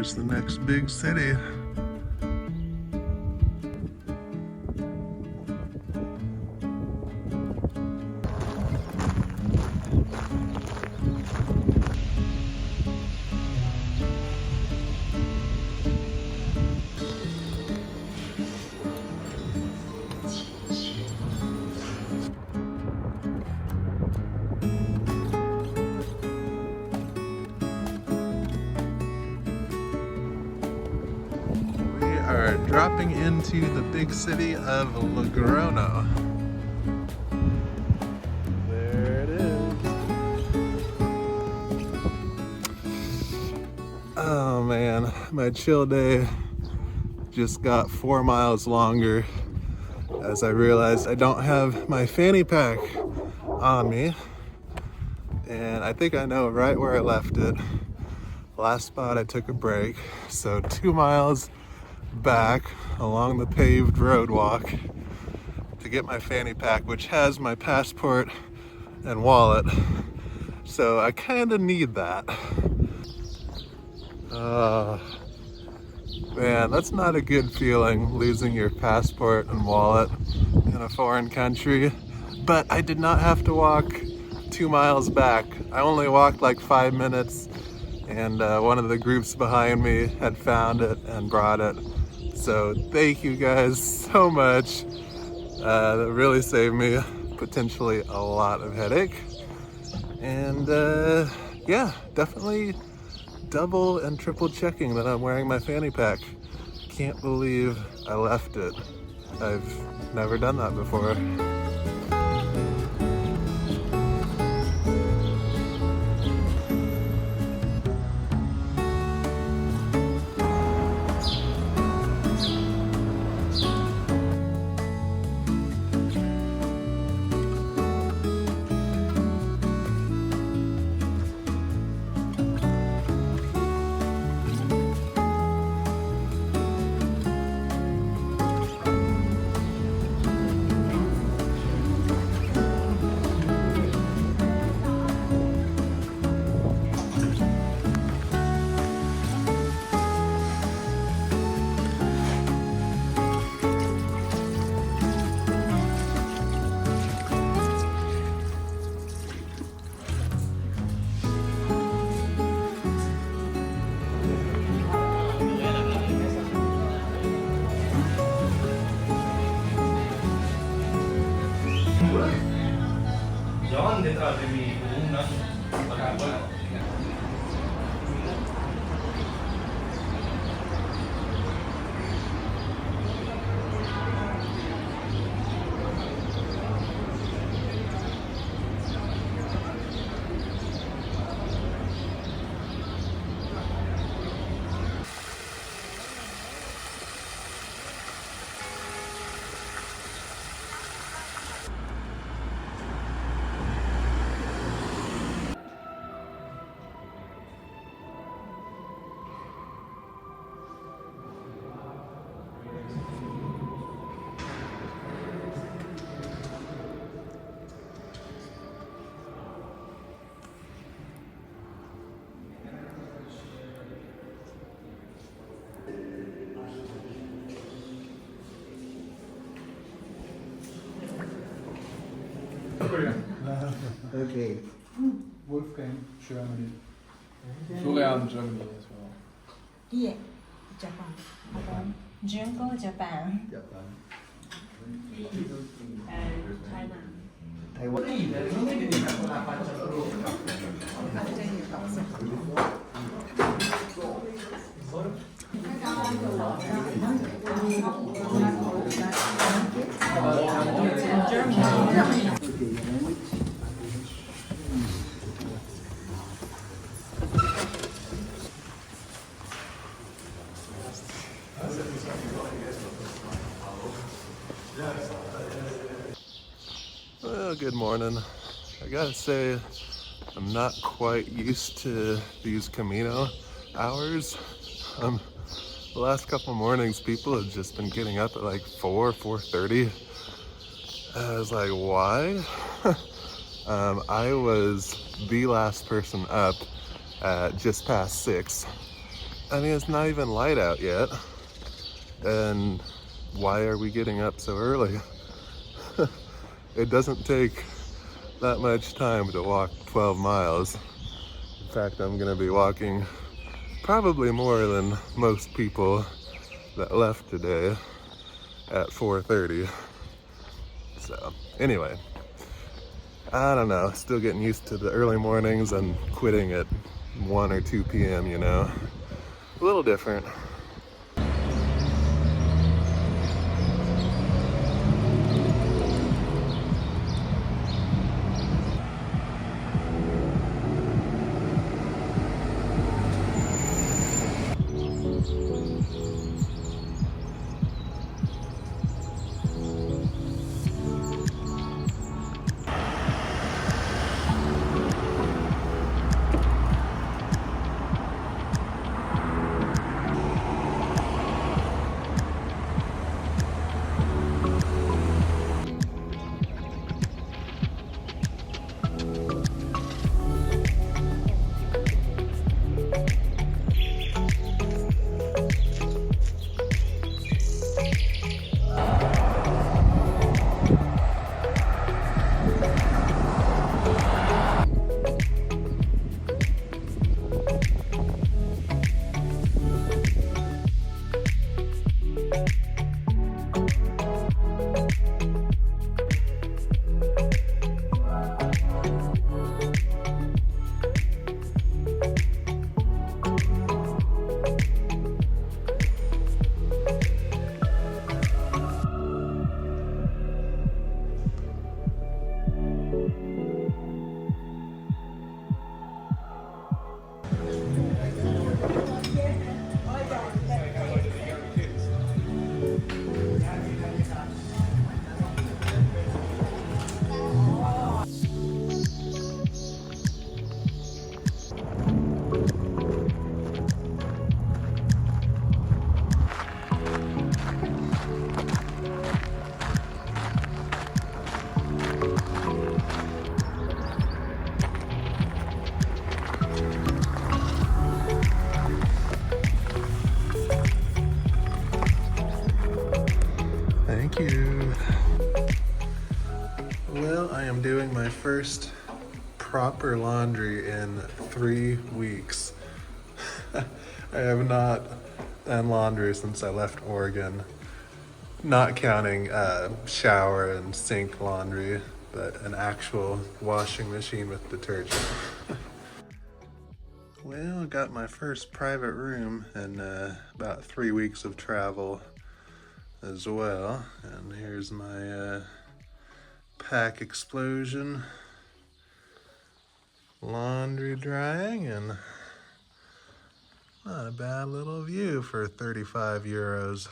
Here's the next big city. Are dropping into the big city of Logrono. There it is. Oh man, my chill day just got 4 miles longer as I realized I don't have my fanny pack on me, and I think I know right where I left it. Last spot I took a break, so 2 miles back along the paved road walk to get my fanny pack, which has my passport and wallet, so I kind of need that. Man, that's not a good feeling, losing your passport and wallet in a foreign country. But I did not have to walk 2 miles back. I only walked like 5 minutes, and one of the groups behind me had found it and brought it. So thank you guys so much. That really saved me potentially a lot of headache. And yeah, definitely double and triple checking that I'm wearing my fanny pack. Can't believe I left it. I've never done that before. Jangan detrás de mí como un asno. Okay. Wolfgang, Germany. Florian, Germany as well. Yeah, Japan. Junko, Japan. Japan. China. Taiwan. Well, good morning. I gotta say, I'm not quite used to these Camino hours. The last couple mornings, people have just been getting up at like 4:30. I was like, why? I was the last person up at just past 6. I mean, it's not even light out yet. And why are we getting up so early? It doesn't take that much time to walk 12 miles. In fact, I'm gonna be walking probably more than most people that left today at 4:30. So anyway, I don't know, still getting used to the early mornings and quitting at 1 or 2 p.m., you know? A little different. Thank you. Well, I am doing my first proper laundry in 3 weeks. I have not done laundry since I left Oregon, not counting shower and sink laundry, but an actual washing machine with detergent. Well, I got my first private room in about 3 weeks of travel as well. And here's my pack explosion, laundry drying, and not a bad little view for 35 euros.